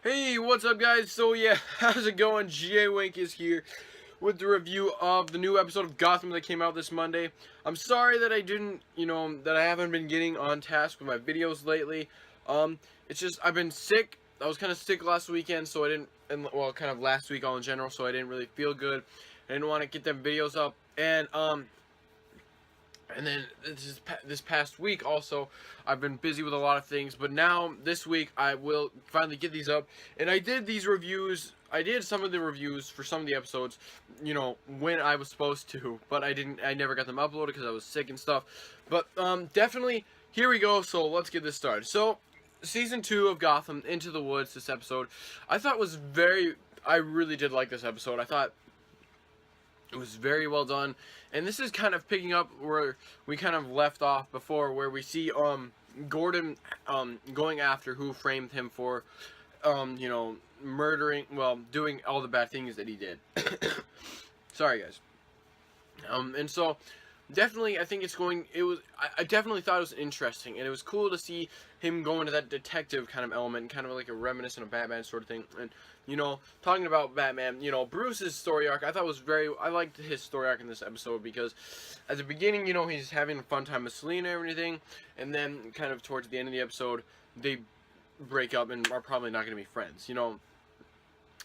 Hey, what's up, guys? So yeah, how's it going? GA Wink is here with the review of the new episode of Gotham that came out this Monday. I'm sorry that I didn't, that I haven't been getting on task with my videos lately. It's just I've been sick. I was kind of sick last weekend, so I didn't, and well, kind of last week all in general, so I didn't really feel good. I didn't want to get them videos up, and then this past week also, I've been busy with a lot of things. But now this week I will finally get these up. And I did these reviews. I did some of the reviews for some of the episodes, when I was supposed to. But I didn't. I never got them uploaded because I was sick and stuff. But definitely here we go. So let's get this started. So season 2 of Gotham, Into the Woods. This episode, I thought was very. I really did like this episode. I thought it was very well done, and this is kind of picking up where we kind of left off before, where we see Gordon going after who framed him for murdering, well, doing all the bad things that he did. Sorry, guys. And so definitely, I think I definitely thought it was interesting, and it was cool to see him go into that detective kind of element, kind of like a reminiscent of Batman sort of thing. And talking about Batman, Bruce's story arc, I liked his story arc in this episode, because at the beginning, he's having a fun time with Selena and everything, and then kind of towards the end of the episode, they break up and are probably not going to be friends,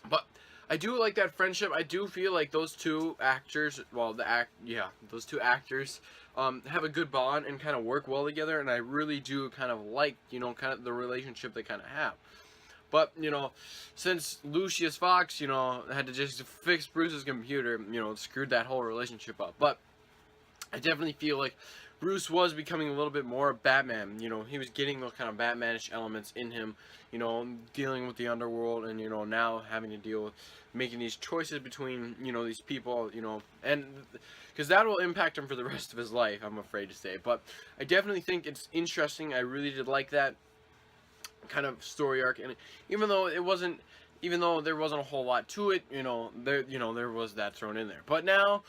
but I do like that friendship. I do feel like those two actors, those two actors, have a good bond and kind of work well together, and I really do kind of like, kind of the relationship they kind of have. But, since Lucius Fox, had to just fix Bruce's computer, it screwed that whole relationship up. But I definitely feel like Bruce was becoming a little bit more Batman. He was getting those kind of Batmanish elements in him, dealing with the underworld, and, now having to deal with making these choices between, these people, and because that will impact him for the rest of his life, I'm afraid to say. But I definitely think it's interesting. I really did like that kind of story arc, and even though there wasn't a whole lot to it, there was that thrown in there. But now,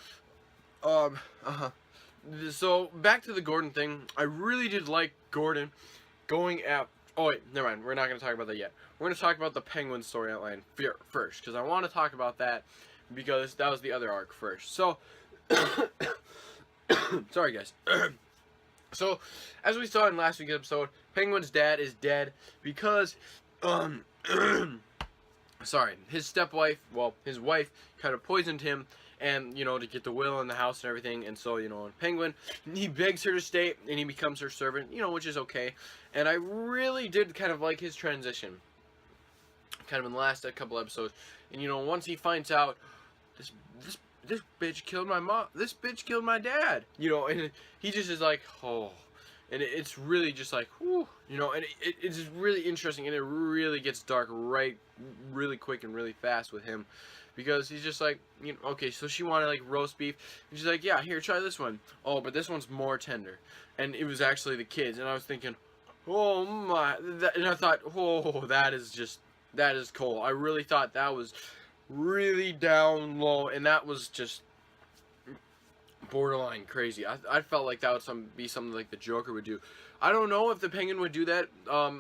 um, so back to the Gordon thing. I really did like Gordon going at. Oh wait, never mind. We're not going to talk about that yet. We're going to talk about the Penguin storyline first, because I want to talk about that, because that was the other arc first. So, sorry guys. So, as we saw in last week's episode, Penguin's dad is dead because, sorry, his stepwife, well, his wife kind of poisoned him, and, to get the will in the house and everything. And so, Penguin, he begs her to stay, and he becomes her servant, which is okay. And I really did kind of like his transition, kind of in the last couple episodes. And, once he finds out, this bitch killed my mom, this bitch killed my dad, and he just is like, oh. And it's really just like, whew, and it's just really interesting, and it really gets dark really quick and really fast with him, because he's just like, okay, so she wanted like roast beef, and she's like, yeah, here, try this one. Oh, but this one's more tender, and it was actually the kids, and I was thinking, oh my, and I thought, oh, that is cool. I really thought that was really down low, and that was just borderline crazy. I felt like that would be something like the Joker would do. I don't know if the Penguin would do that.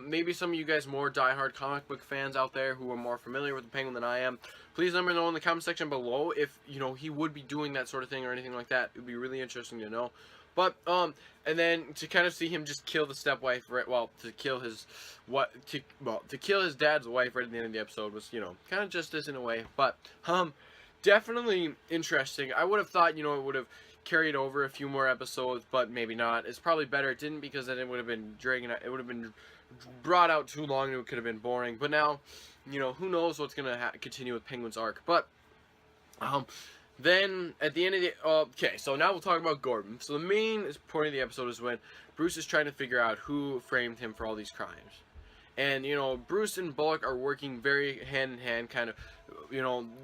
Maybe some of you guys more diehard comic book fans out there who are more familiar with the Penguin than I am, please let me know in the comment section below if he would be doing that sort of thing or anything like that. It would be really interesting to know. But and then to kind of see him just kill the stepwife, right? Well, to kill his to kill his dad's wife right at the end of the episode was kind of justice in a way. But definitely interesting. I would have thought it would have carried over a few more episodes, but maybe not. It's probably better it didn't, because then it would have been dragging out. It would have been brought out too long, and it could have been boring. But now, who knows what's gonna continue with Penguin's arc. But then at the end of the okay, so now we'll talk about Gordon. So the main point of the episode is when Bruce is trying to figure out who framed him for all these crimes. And, Bruce and Bullock are working very hand in hand, kind of,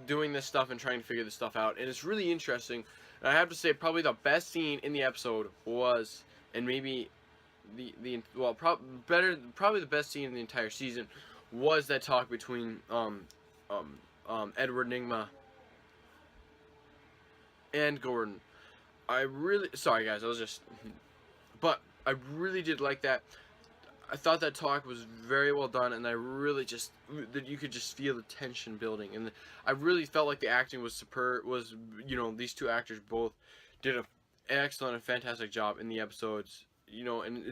doing this stuff and trying to figure this stuff out. And it's really interesting. And I have to say, probably the best scene in the episode was, and maybe probably the best scene in the entire season was that talk between Edward Nygma and Gordon. Sorry guys, but I really did like that. I thought that talk was very well done, and I really just that you could just feel the tension building, and I really felt like the acting was superb. Was, you know, these two actors both did an excellent and fantastic job in the episodes. You know, and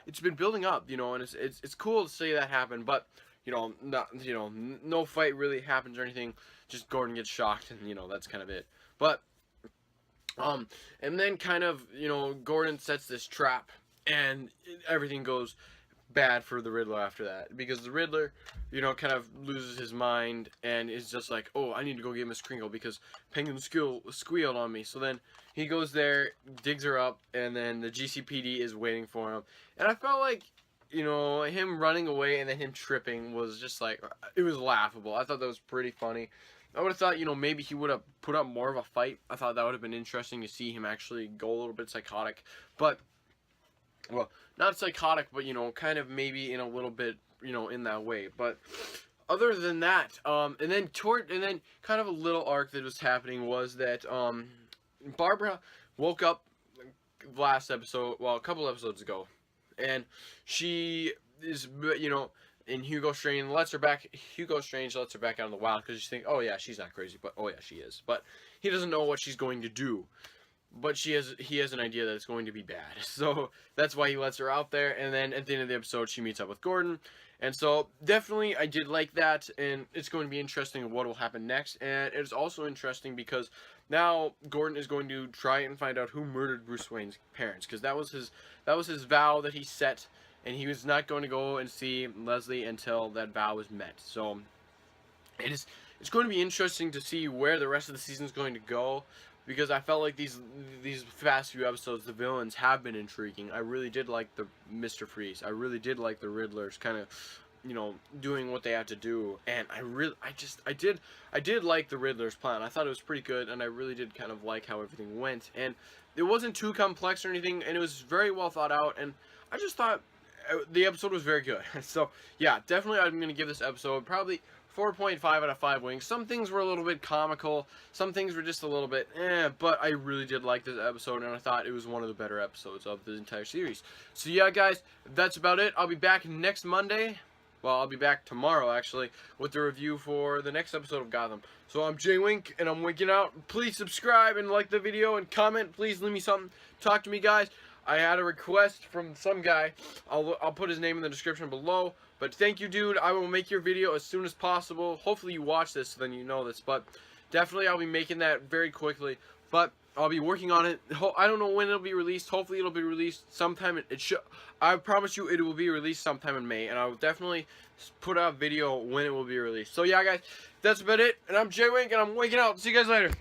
it's been building up. You know, and it's cool to see that happen, but you know, no fight really happens or anything. Just Gordon gets shocked, and you know that's kind of it. But and then kind of, you know, Gordon sets this trap, and everything goes bad for the Riddler after that, because the Riddler, you know, kind of loses his mind and is just like, oh, I need to go get Miss Kringle because Penguin squealed on me. So then he goes there, digs her up, and then the GCPD is waiting for him. And I felt like, you know, him running away and then him tripping was just like, it was laughable. I thought that was pretty funny. I would have thought, you know, maybe he would have put up more of a fight. I thought that would have been interesting to see him actually go a little bit psychotic. But, well, not psychotic, but, you know, kind of maybe in a little bit, you know, in that way. But other than that, and then kind of a little arc that was happening was that Barbara woke up last episode, well, a couple episodes ago, and she is, you know, and Hugo Strange lets her back out in the wild because you think, oh yeah, she's not crazy, but oh yeah, she is. But he doesn't know what she's going to do. But he has an idea that it's going to be bad. So that's why he lets her out there, and then at the end of the episode she meets up with Gordon. And so definitely I did like that, and it's going to be interesting what will happen next. And it's also interesting because now Gordon is going to try and find out who murdered Bruce Wayne's parents, because that was his vow that he set. And he was not going to go and see Leslie until that vow was met. So it's going to be interesting to see where the rest of the season is going to go, because I felt like these past few episodes, the villains have been intriguing. I really did like the Mr. Freeze. I really did like the Riddlers kind of, you know, doing what they have to do. And I did like the Riddler's plan. I thought it was pretty good, and I really did kind of like how everything went. And it wasn't too complex or anything, and it was very well thought out. And I just thought the episode was very good. So yeah, definitely I'm going to give this episode probably 4.5 out of 5 wings. Some things were a little bit comical, some things were just a little bit but I really did like this episode, and I thought it was one of the better episodes of the entire series. So yeah guys, that's about it. I'll be back next Monday. Well, I'll be back tomorrow actually with the review for the next episode of Gotham. So I'm Jay Wink, and I'm winking out. Please subscribe and like the video and comment. Please leave me something. Talk to me guys. I had a request from some guy. I'll put his name in the description below. But thank you, dude. I will make your video as soon as possible. Hopefully you watch this, so then you know this. But definitely I'll be making that very quickly. But I'll be working on it. I don't know when it'll be released. Hopefully it'll be released sometime. I promise you it will be released sometime in May. And I will definitely put out a video when it will be released. So yeah, guys, that's about it. And I'm Jay Wink, and I'm winking out. See you guys later.